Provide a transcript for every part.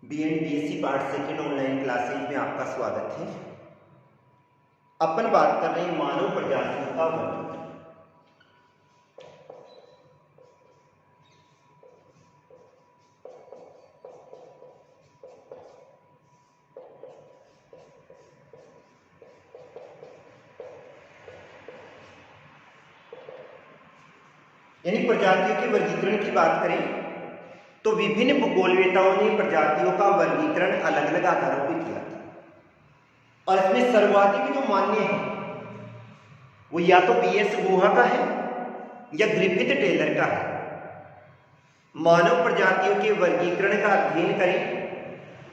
BEd BSc part second online classes में आपका स्वागत है। अपन बात कर रहे हैं मानव प्रजातियों का वर्णन। यानी प्रजातियों के वर्गीकरण की बात करें तो विभिन्न भूगोलवेताओं ने प्रजातियों का वर्गीकरण अलग अलग आधारों पर किया था और इसमें सर्वाधिक जो मान्य है वो या तो बीएस गुहा का है या ग्रिफिथ टेलर का है। मानव प्रजातियों के वर्गीकरण का अध्ययन करें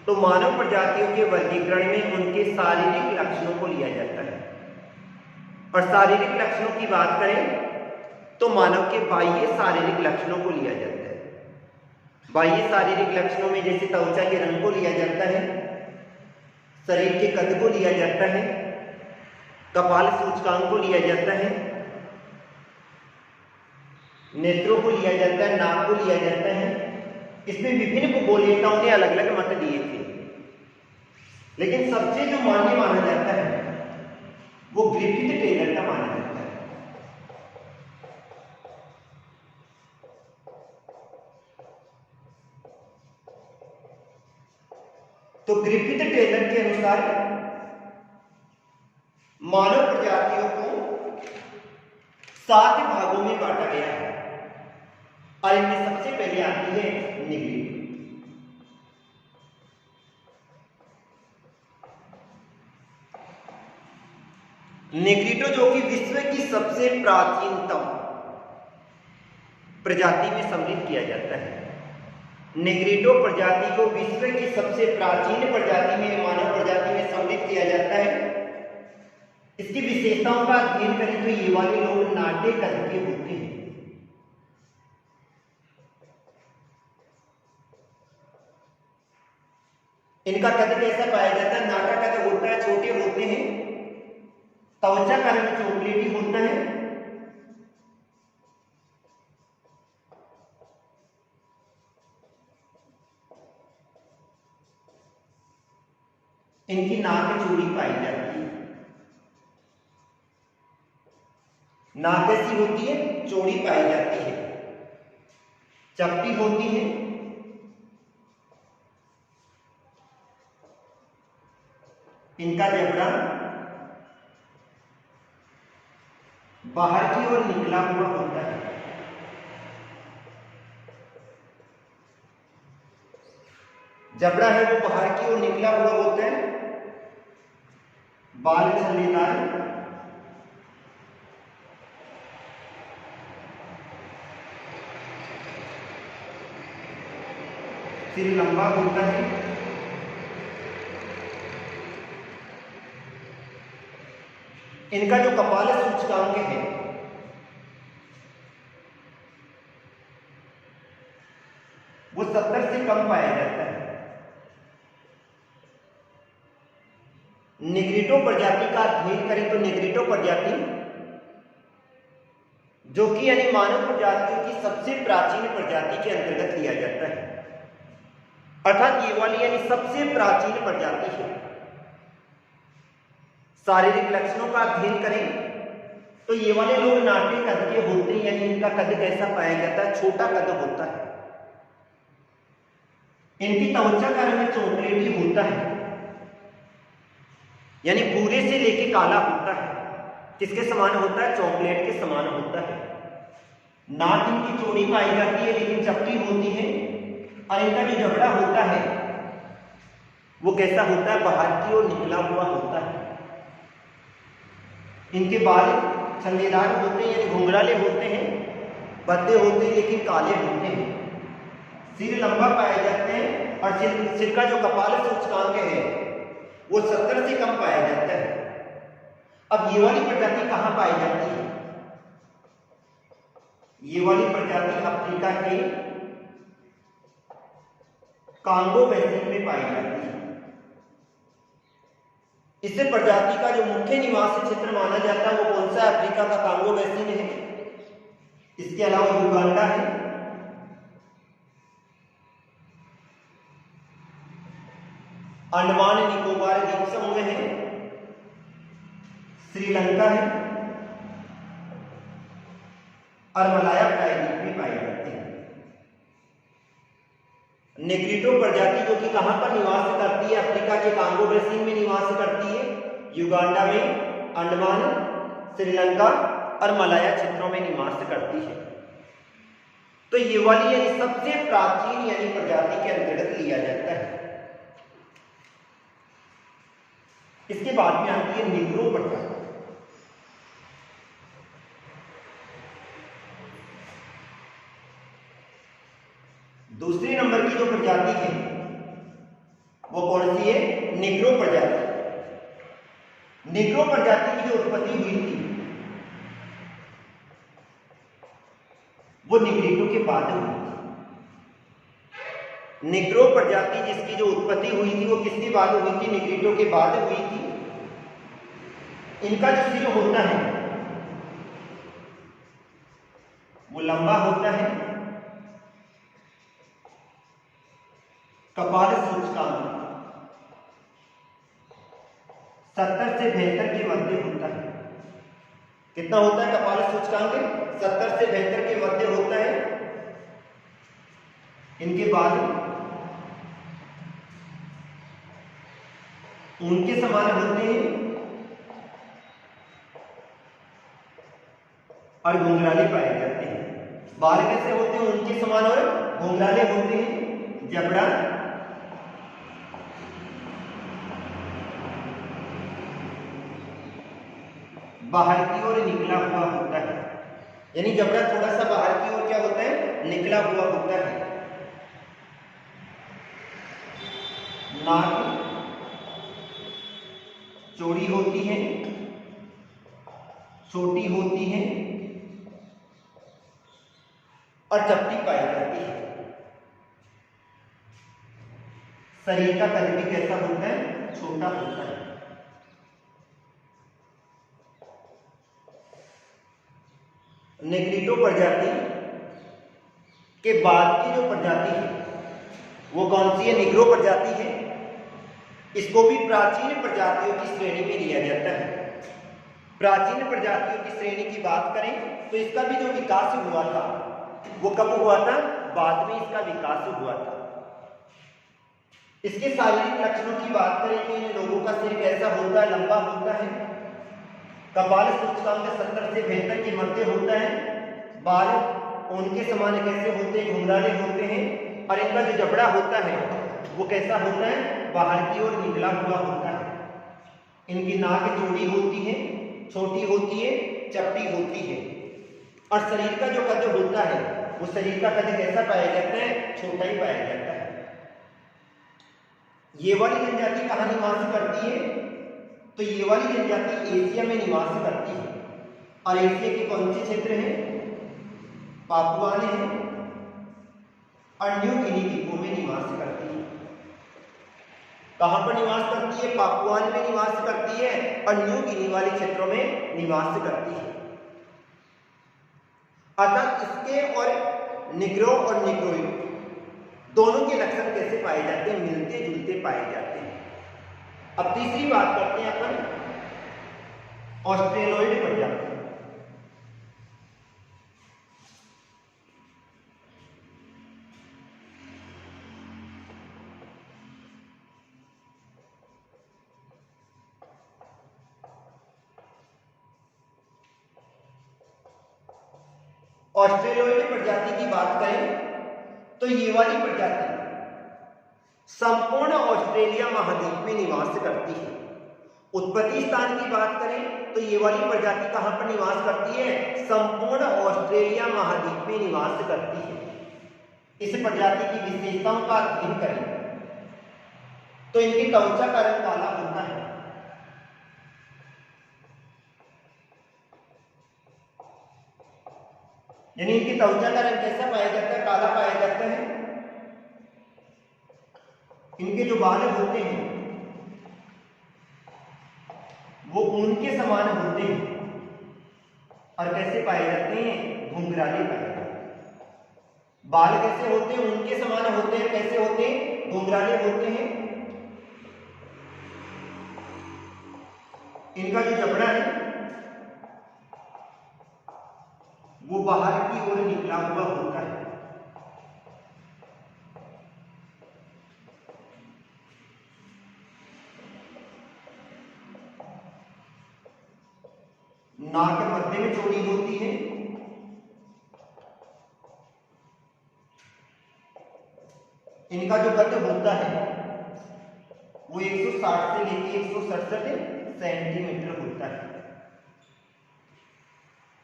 तो मानव प्रजातियों के वर्गीकरण में उनके शारीरिक लक्षणों को लिया जाता है और शारीरिक लक्षणों की बात करें तो मानव के बाह्य शारीरिक लक्षणों को लिया जाता है। बाह्य शारीरिक लक्षणों में जैसे त्वचा के रंग को लिया जाता है, शरीर के कद को लिया जाता है, कपाल सूचकांक को लिया जाता है, नेत्रों को लिया जाता है, नाक को लिया जाता है। इसमें विभिन्न भूगोलवेताओं ने अलग अलग मत दिए थे, लेकिन सबसे जो मान्य माना जाता है वो ग्रिफिथ टेलर का माना जाता है। तो ग्रिफिथ टेलर के अनुसार मानव प्रजातियों को 7 भागों में बांटा गया है और इनमें सबसे पहले आती है निग्रिटो। निग्रिटो जो कि विश्व की सबसे प्राचीनतम प्रजाति में सम्मिलित किया जाता है। निग्रिटो प्रजाति को विश्व की सबसे प्राचीन प्रजाति में मानव प्रजाति में सम्मिलित किया जाता है। इसकी विशेषताओं का अध्ययन करें तो ये वाले लोग नाटे कद के होते हैं। इनका कद कैसा पाया जाता है? नाटा कद होता है, छोटे होते हैं, त्वचा का रंग चॉकलेटी होता है, इनकी नाक चौड़ी पाई जाती है। नाक कैसी होती है? चौड़ी पाई जाती है, चपटी होती है, इनका जबड़ा बाहर की ओर निकला हुआ होता है। जबड़ा है वो बाहर की ओर निकला हुआ होता है, बाल छल्लेदार, सिर लंबा होता है, इनका जो कपाल सूचकांक है वो 70 से कम पाया जाता है। निग्रिटो प्रजाति का अध्ययन करें तो निग्रिटो प्रजाति जो कि यानी मानव प्रजातियों की सबसे प्राचीन प्रजाति के अंतर्गत लिया जाता है, अर्थात ये वाली यानी सबसे प्राचीन प्रजाति है। शारीरिक लक्षणों का अध्ययन करें तो ये वाले लोग नाटे कद के होते हैं, यानी इनका कद कैसा पाया जाता है? छोटा कद होता है। इनकी त्वचा का रंग चॉकलेटी होता है, यानी भूरे से लेके काला होता है। किसके समान होता है? चॉकलेट के समान होता है। नाक इनकी चौड़ी पाई जाती है लेकिन चपटी होती है और इनका जो जबड़ा होता है वो कैसा होता है? बाहर की ओर निकला हुआ होता है। इनके बाल छल्लेदार होते हैं, यानी घुंघराले होते हैं, बद्दे होते हैं लेकिन काले होते हैं। सिर लंबा पाए जाते हैं और सिर का जो कपाल सूचकांक है वो 70 से कम पाया जाता है। अब ये वाली प्रजाति कहां पाई जाती है? ये वाली प्रजाति अफ्रीका के कांगो बेसिन में पाई जाती है। इस प्रजाति का जो मुख्य निवास क्षेत्र माना जाता है वो कौन सा? अफ्रीका का कांगो बेसिन है। इसके अलावा युगांडा है, अंडमान निकोबार द्वीप समूह है, श्रीलंका है और मलाया प्रायद्वीप में पाए जाते हैं। नेग्रिटो प्रजाति जो कि कहां पर निवास करती है, अफ्रीका के कांगो बेसिन में निवास करती है, युगांडा में, अंडमान, श्रीलंका और मलाया क्षेत्रों में निवास करती है। तो ये वाली यानी सबसे प्राचीन यानी प्रजाति के अंतर्गत लिया जाता है। इसके बाद में आती है निग्रो प्रजाति। दूसरे नंबर की जो प्रजाति है वो कौन सी है? निग्रो प्रजाति। निग्रो प्रजाति की जो उत्पत्ति हुई थी वो निग्रिटो के बाद हुई थी। निग्रो प्रजाति जिसकी जो उत्पत्ति हुई थी वो किसके बाद हुई थी? निग्रिटो के बाद हुई थी। इनका जो सिर होता है वो लंबा होता है, कपाल सूचकांक 70 से 72 के मध्य होता है। कितना होता है कपाल सूचकांक? 70 से 72 के मध्य होता है। इनके बाद ऊन के समान होते हैं और घुंघराले पाए जाते हैं। बाल कैसे होते हैं? ऊन के समान और घुंघराले होते हैं। जबड़ा बाहर की ओर निकला हुआ होता है, यानी जबड़ा थोड़ा सा बाहर की ओर क्या होता है? निकला हुआ होता है। नाक चौड़ी होती है, छोटी होती है और चपटी पाई जाती है। शरीर का कद भी कैसा होता है? छोटा होता है। नेग्रिटो प्रजाति के बाद की जो प्रजाति है वो कौन सी है? निग्रो प्रजाति है। इसको भी प्राचीन प्रजातियों की श्रेणी में लिया जाता है। प्राचीन प्रजातियों की श्रेणी की बात करें तो इसका भी जो विकास हुआ था वो कब हुआ था? बाद में इसका विकास हुआ था। इसके शारीरिक लक्षणों की बात करें तो इन लोगों का सिर कैसा होता है? लंबा होता है, कपाल सूचकांक 70 से 72 के मध्य होता है, बाल उनके समान कैसे होते हैं? घुंघराले होते हैं और इनका जो जबड़ा होता है वो कैसा होता है? बाहर की ओर निकला हुआ होता है। इनकी नाक चौड़ी होती है, छोटी होती है, चपटी होती है और शरीर का जो कद होता है वो शरीर का कद कैसा पाया जाता है? छोटा ही पाया जाता है। ये वाली जनजाति कहाँ निवास करती है? तो ये वाली जनजाति एशिया में निवास करती है और एशिया के कौन से क्षेत्र हैं? पापुआ में है और न्यू गिनी द्वीपों में निवास करती है। कहां पर निवास करती है? पापुआन में निवास करती है और न्यू गिनी वाले क्षेत्रों में निवास करती है। अतः इसके और निग्रो और निग्रोइड दोनों के लक्षण कैसे पाए जाते हैं? मिलते जुलते पाए जाते हैं। अब तीसरी बात करते हैं अपन ऑस्ट्रेलोइड प्रजाति। ऑस्ट्रेलोइड प्रजाति की बात करें तो ये वाली प्रजाति संपूर्ण ऑस्ट्रेलिया महाद्वीप में निवास करती है। उत्पत्ति स्थान की बात करें तो ये वाली प्रजाति कहां पर निवास करती है? संपूर्ण ऑस्ट्रेलिया महाद्वीप में निवास करती है। इस प्रजाति की विशेषताओं का अध्ययन करें तो इनकी त्वचा का रंग काला होता है, यानी इनकी त्वचा का रंग कैसा पाया जाता है? काला पाया जाता है। इनके जो बाल होते हैं वो ऊन के समान होते हैं और कैसे पाए जाते हैं? घुंघराले पाए जाते हैं। बाल कैसे होते हैं? ऊन के समान होते हैं। कैसे होते हैं? घुंघराले होते हैं इनका जो जबड़ा है वो बाहर की ओर निकला हुआ होता है। नाक मध्य में चौड़ी होती है। इनका जो कद होता है वो 160 से लेकर 167 सेंटीमीटर होता है।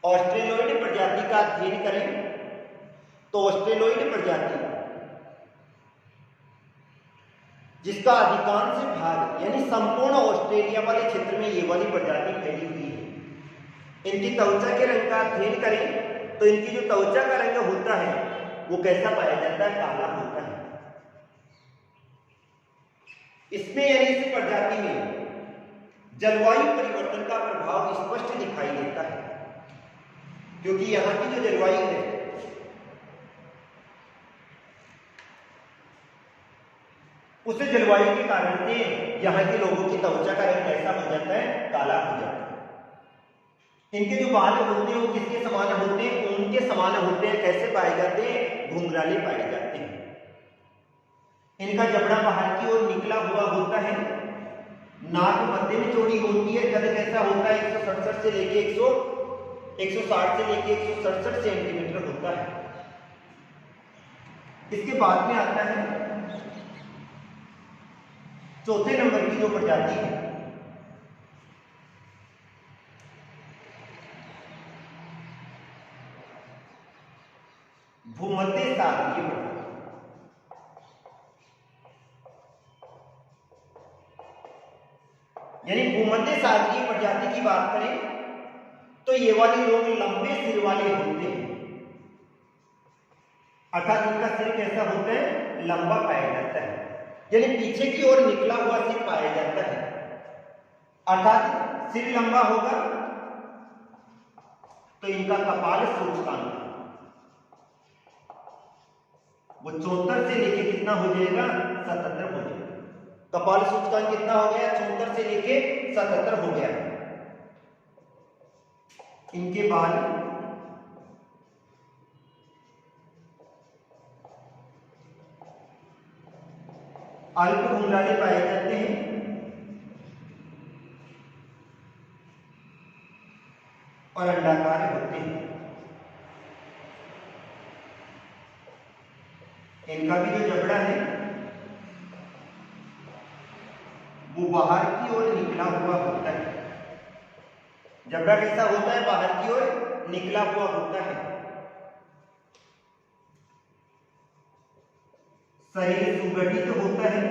ऑस्ट्रेलोइड प्रजाति का अध्ययन करें तो ऑस्ट्रेलोइड प्रजाति जिसका अधिकांश भाग यानी संपूर्ण ऑस्ट्रेलिया वाले क्षेत्र में ये वाली प्रजाति फैली हुई है, इनकी त्वचा के रंग का अध्ययन करें तो इनकी जो त्वचा का रंग होता है वो कैसा पाया जाता है? काला होता है। इसमें यानी इस प्रजाति में जलवायु परिवर्तन का प्रभाव स्पष्ट दिखाई देता है, क्योंकि यहाँ की जो जलवायु है उस जलवायु के कारण से यहाँ के लोगों की त्वचा का रंग कैसा हो जाता है? काला हो जाता है। इनके जो बाल होते हैं वो किसके समान होते हैं? ऊन के समान होते हैं। कैसे पाए जाते हैं? घुंघराले पाए जाते हैं। इनका जबड़ा बाहर की ओर निकला हुआ होता है। नाक मध्य में चौड़ी होती है। कद कैसा होता है? 167 से लेके 160 से लेके 167 सेंटीमीटर होता है। इसके बाद में आता है चौथे नंबर की जो प्रजाति है भूमध्य सागरीय प्रजाति। यानी भूमध्य सागरीय प्रजाति की बात करें तो ये वाले लोग लंबे सिर वाले होते हैं, अर्थात इनका सिर कैसा होता है? लंबा पाया जाता है, यानी पीछे की ओर निकला हुआ सिर पाया जाता है। अर्थात सिर लंबा होगा तो इनका कपाल सूचकांक वो 74 से लेके कितना हो जाएगा? 77 हो जाएगा। कपाल सूचकांक कितना हो गया? 74 से लेके 77 हो गया। इनके बाल अल्प घुंघराले पाए जाते हैं और अंडाकार होते हैं। इनका भी जो जबड़ा है वो बाहर की ओर निकला हुआ होता है। जबड़ा कैसा होता है? बाहर की ओर निकला हुआ होता है। शरीर सुगठित होता है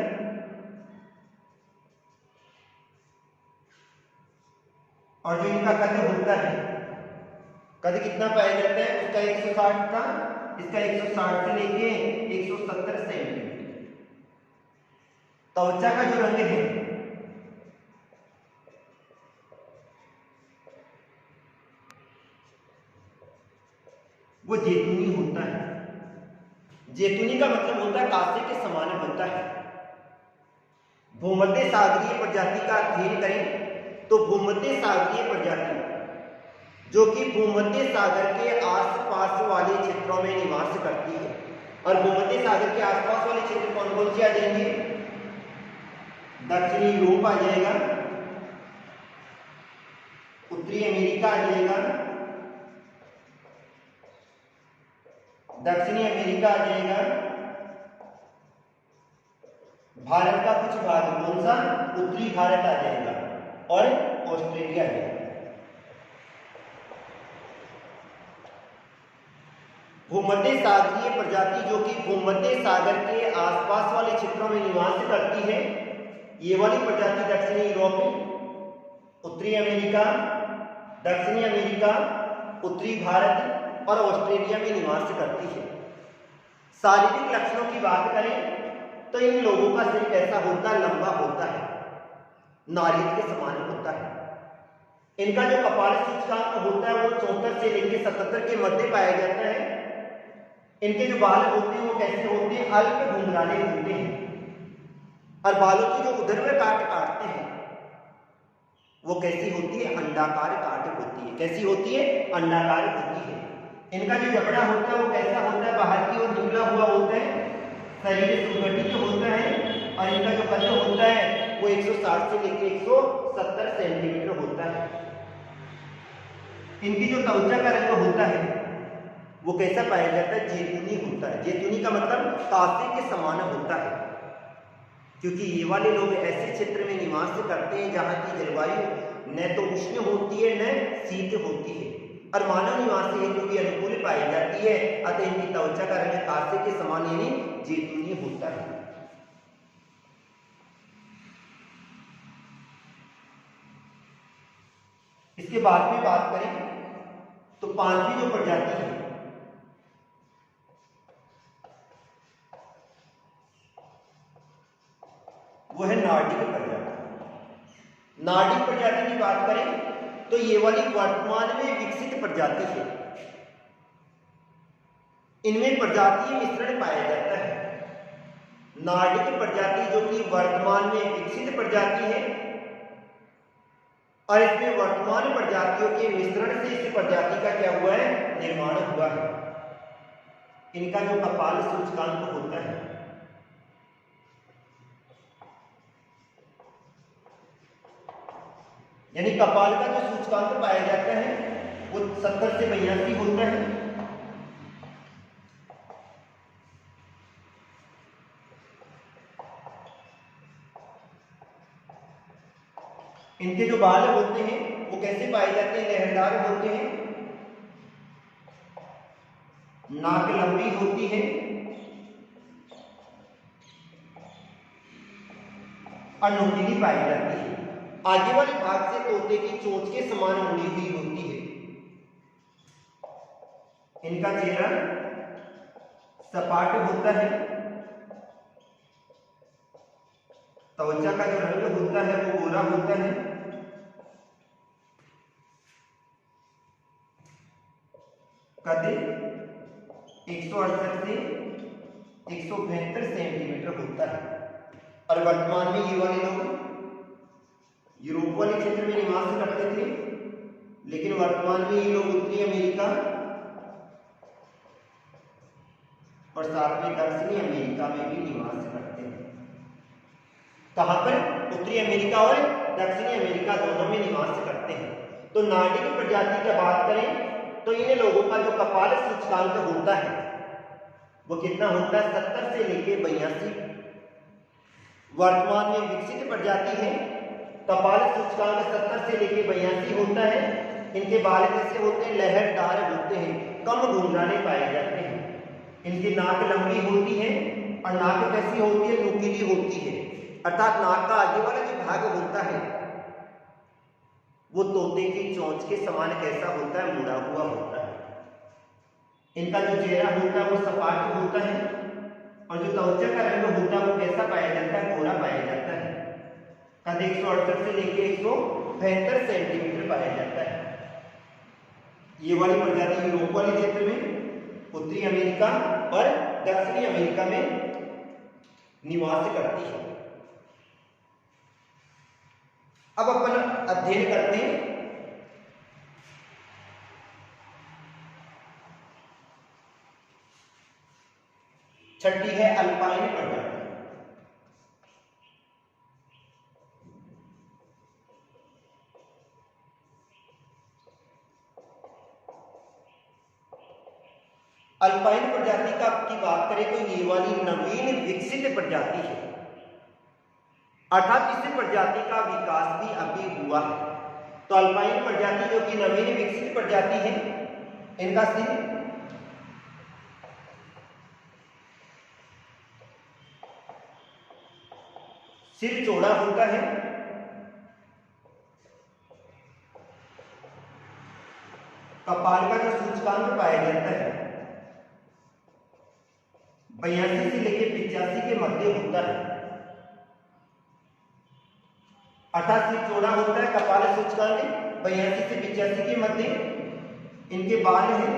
और जो इनका कद होता है, कद कितना पाया जाता है? उसका 160 था, इसका 160 से लेके 170 सेंटीमीटर। त्वचा का जो रंग है वो जैतूनी होता है। जैतूनी का मतलब होता है कांसे के समान होता है। भूमध्य सागरीय प्रजाति का अध्ययन करें तो भूमध्य सागरीय प्रजाति जो कि भूमध्य सागर के आसपास वाले क्षेत्रों में निवास करती है, और भूमध्य सागर के आसपास वाले क्षेत्र कौन कौन से आ जाएंगे? दक्षिणी यूरोप आ जाएगा, उत्तरी अमेरिका आ जाएगा, दक्षिणी अमेरिका आ जाएगा, भारत का कुछ भाग कौन सा? उत्तरी भारत आ जाएगा, और ऑस्ट्रेलिया आ जाएगा। भूमध्य सागरीय प्रजाति जो कि भूमध्य सागर के आसपास वाले क्षेत्रों में निवास करती है, ये वाली प्रजाति दक्षिणी यूरोप, उत्तरी अमेरिका, दक्षिणी अमेरिका, उत्तरी भारत और ऑस्ट्रेलिया में निवास करती है। शारीरिक लक्षणों की बात करें तो इन लोगों का सिर कैसा होता है? लंबा होता है, नारियल के समान होता है। इनका जो कपाल सूचकांक होता है वो 74 से लेकर 77 के मध्य पाया जाता है। इनके जो बाल होते हैं वो कैसे होते हैं? अल्प घुंघराले होते हैं, और बालों की जो ऊर्ध्व काट काटते हैं वो कैसी होती है? अंडाकार काट होती है। कैसी होती है? अंडाकार होती है। इनका जो जबड़ा होता है वो कैसा होता है? बाहर की ओर निकला हुआ होता है, शरीर सुगठित होता है, और इनका जो कद होता है वो 160 से लेकर 170 सेंटीमीटर होता है। इनकी जो त्वचा का रंग होता है वो कैसा पाया जाता है? जैतूनी होता है। जैतूनी का मतलब कांसे के समान होता है, क्योंकि ये वाले लोग ऐसे क्षेत्र में निवास करते हैं जहाँ की जलवायु न तो उष्ण होती है न शीत होती है, और मानव निवासी हेतु भी अनुकूल पाई जाती है। अतः इनकी त्वचा का रंग कांसे के समान यानी जैतूनी होता है। इसके बाद में बात करें तो पांचवी जो प्रजाति है वो है नार्डिक प्रजाति। नार्डिक प्रजाति की बात करें तो ये वाली वर्तमान में विकसित प्रजाति है। इनमें प्रजातीय मिश्रण पाया जाता है। नार्डिक प्रजाति जो कि वर्तमान में विकसित प्रजाति है, और इसमें वर्तमान प्रजातियों के मिश्रण से इस प्रजाति का क्या हुआ है? निर्माण हुआ है। इनका जो कपाल सूचकांक होता है यानी कपाल का जो सूचकांक पाया जाता है वो 70 से 82 होता है। इनके जो बाल होते हैं वो कैसे पाए जाते हैं? लहरदार होते हैं, नाक लंबी होती है, और नुकीली पाई जाती है। आगे वाले भाग से तोते की चोंच के समान मुड़ी हुई होती है। इनका चेहरा सपाट होता है, त्वचा का जो रंग होता है वो गोरा होता है, कद 168 से 172 सेंटीमीटर होता है। और वर्तमान में ये वाले लोग यूरोप वाले क्षेत्र में निवास करते थे, लेकिन वर्तमान में ये लोग उत्तरी अमेरिका और साथ में दक्षिणी अमेरिका में भी निवास करते हैं। कहां पर? उत्तरी अमेरिका और दक्षिणी अमेरिका दोनों में निवास करते हैं। तो नार्डिक प्रजाति की बात करें तो इन लोगों का जो कपाल सूचकांक होता है वो कितना होता है? 70 से लेकर 82। वर्तमान में विकसित प्रजाति है, कपाल सूचकांक 70 से लेकर 82 होता है। इनके बाल कैसे होते हैं? लहरदार होते हैं, कम घुंघराले पाए जाते हैं। इनकी नाक लंबी होती है, और नाक कैसी होती है? नुकीली होती है, अर्थात नाक का आगे वाला जो भाग होता है वो तोते की चोंच के समान कैसा होता है? मुड़ा हुआ होता है। इनका जो चेहरा होता है वो सपाट होता है, और जो त्वचा का रंग होता है वो कैसा पाया जाता है? गोरा पाया जाता है। कद 168 से लेकर 172 सेंटीमीटर पाया जाता है। ये वाली प्रजाति यूरोप वाले क्षेत्र में, उत्तरी अमेरिका और दक्षिणी अमेरिका में निवास करती है। अब अपन अध्ययन करते हैं छठी है अल्पाइन प्रजाति। अल्पाइन प्रजाति की बात करें तो ये वाली नवीन विकसित प्रजाति है, अर्थात इस प्रजाति का विकास भी अभी हुआ है। तो अल्पाइन प्रजाति जो कि नवीन विकसित प्रजाति है, इनका सिर चौड़ा होता है, कपाल का जो सूचकांक पाया जाता है 82 से लेकर 85 के मध्य होता है, अर्थात सिर चौड़ा होता है, कपाल सूचकांक 82 से 85 के मध्य। इनके बाल हैं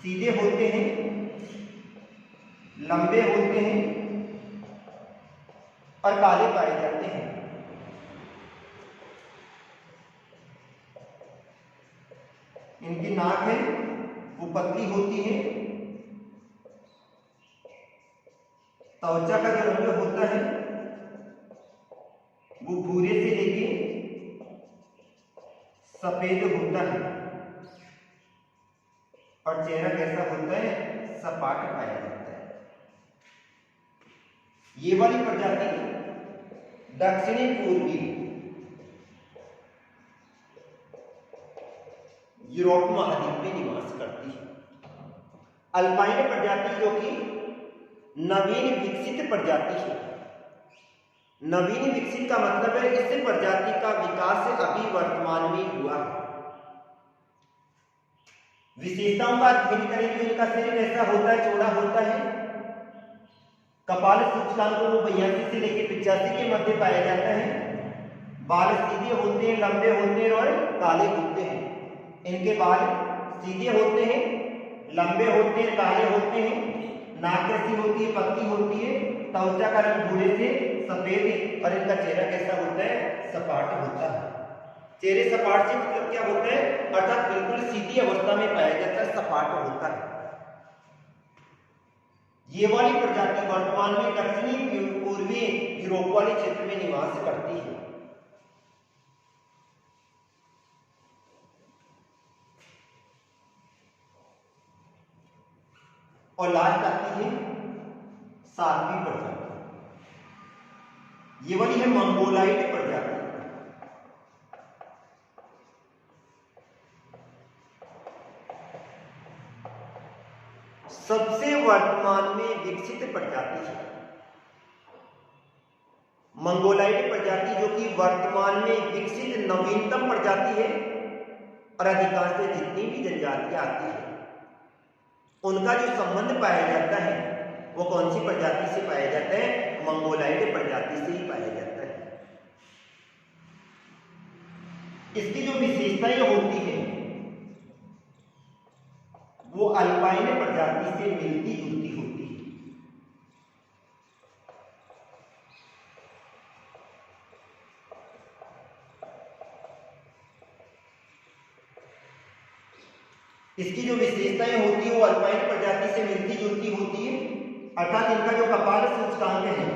सीधे होते हैं, लंबे होते हैं और काले पाए जाते हैं। इनकी नाक है वो पतली होती है, त्वचा का जो रंग होता है वो भूरे से लेके सफेद होता है, और चेहरा कैसा होता है, सपाट पाया जाता है। ये वाली प्रजाति दक्षिणी पूर्वी यूरोप महाद्वीप में निवास करती है। अल्पाइन प्रजाति जो कि नवीन विकसित प्रजाति है। नवीन विकसित का मतलब है इस प्रजाति का विकास अभी वर्तमान में हुआ है। विशेषताओं का अध्ययन करेंगे। इनका सिर कैसा होता है, चौड़ा होता है। कपाल सूचकांक को 82 से लेकर 85 के मध्य पाया जाता है। बाल सीधे होते हैं, लंबे होते हैं और काले होते हैं। इनके बाल सीधे होते हैं, लंबे होते हैं, काले होते हैं। नाक कैसी होती है, पतली होती है। त्वचा का रंग भूरे से सफेद है, और इनका चेहरा कैसा होता है, सपाट होता है। चेहरे सपाट से मतलब क्या होता है, अर्थात बिल्कुल सीधी अवस्था में पाया जाता है, सपाट होता है। ये वाली प्रजाति वर्तमान में दक्षिणी पूर्वी यूरोप वाले क्षेत्र में निवास करती है। और लास्ट आती है 7वीं प्रजाति। ये वाली है मंगोलाइड प्रजाति। सबसे वर्तमान में विकसित प्रजाति है मंगोलाइड प्रजाति, जो कि वर्तमान में विकसित नवीनतम प्रजाति है। और अधिकांश जितनी भी जनजातियां आती है उनका जो संबंध पाया जाता है वो कौन सी प्रजाति से पाया जाता है, मंगोलाइड प्रजाति से ही पाया जाता है। इसकी जो विशेषताएं होती है वो अल्पाइन प्रजाति से मिलती जुलती होती है। इसकी जो विशेषताएं होती है वो अल्पाइन प्रजाति से मिलती जुलती होती है, अर्थात इनका जो कपाल सूचकांक है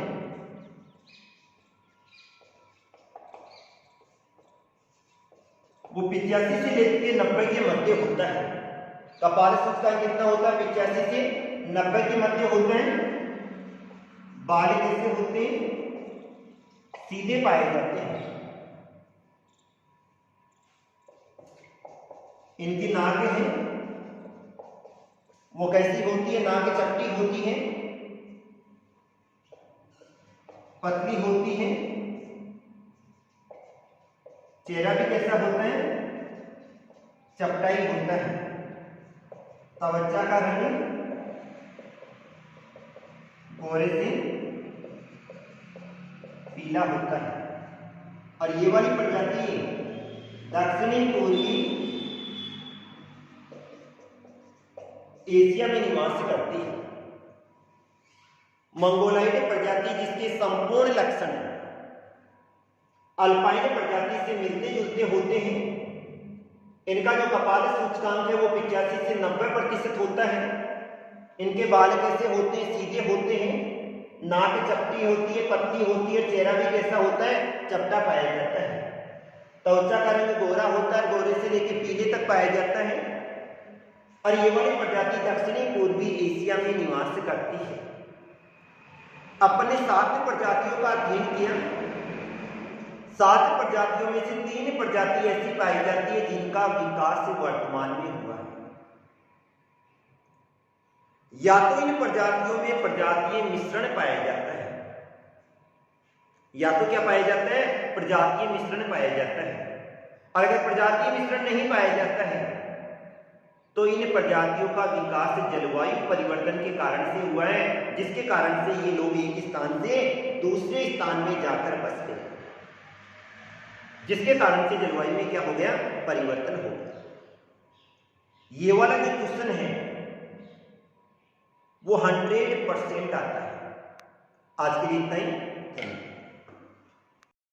वो 85 से लेकर 90 के मध्य होता है। कपाल सूचकांक कितना होता है, 85 से 90 के मध्य होते हैं। बाल कैसे होते हैं, सीधे पाए जाते हैं। इनकी नाक है वो कैसी होती है, नाक चपटी होती है, पतली होती है। चेहरा भी कैसा होता है, चपटाई होता है। त्वचा का रंग गोरे से पीला होता है। और ये वाली प्रजाति दक्षिणी पूर्वी एशिया में निवास करती है। मंगोलाइड प्रजाति जिसके संपूर्ण लक्षण अल्पाइन प्रजाति से मिलते जुलते होते हैं। इनका जो कपाल सूचकांक है वो 85 से 90% होता है। इनके बाल कैसे होते हैं, सीधे होते हैं। नाक चपटी होती है, पतली होती है। चेहरा भी कैसा होता है, चपटा पाया जाता है। त्वचा का रंग गोरा होता है, गोरे से लेकर पीले तक पाया जाता है। और ये वाली प्रजाति दक्षिणी पूर्वी एशिया में निवास करती है। अपने 7 प्रजातियों का अध्ययन किया। 7 प्रजातियों में से 3 प्रजाति ऐसी पाई जाती है जिनका विकास वर्तमान में हुआ है। या तो इन प्रजातियों में प्रजातीय मिश्रण पाया जाता है, या तो क्या पाया जाता है, प्रजातीय मिश्रण पाया जाता है। और अगर प्रजातीय मिश्रण नहीं पाया जाता है तो इन प्रजातियों का विकास जलवायु परिवर्तन के कारण से हुआ है, जिसके कारण से ये लोग एक स्थान से दूसरे स्थान में जाकर बस गए, जिसके कारण से जलवायु में क्या हो गया, परिवर्तन हो गया। ये वाला जो क्वेश्चन है वो 100% आता है। आज के लिए इतना ही।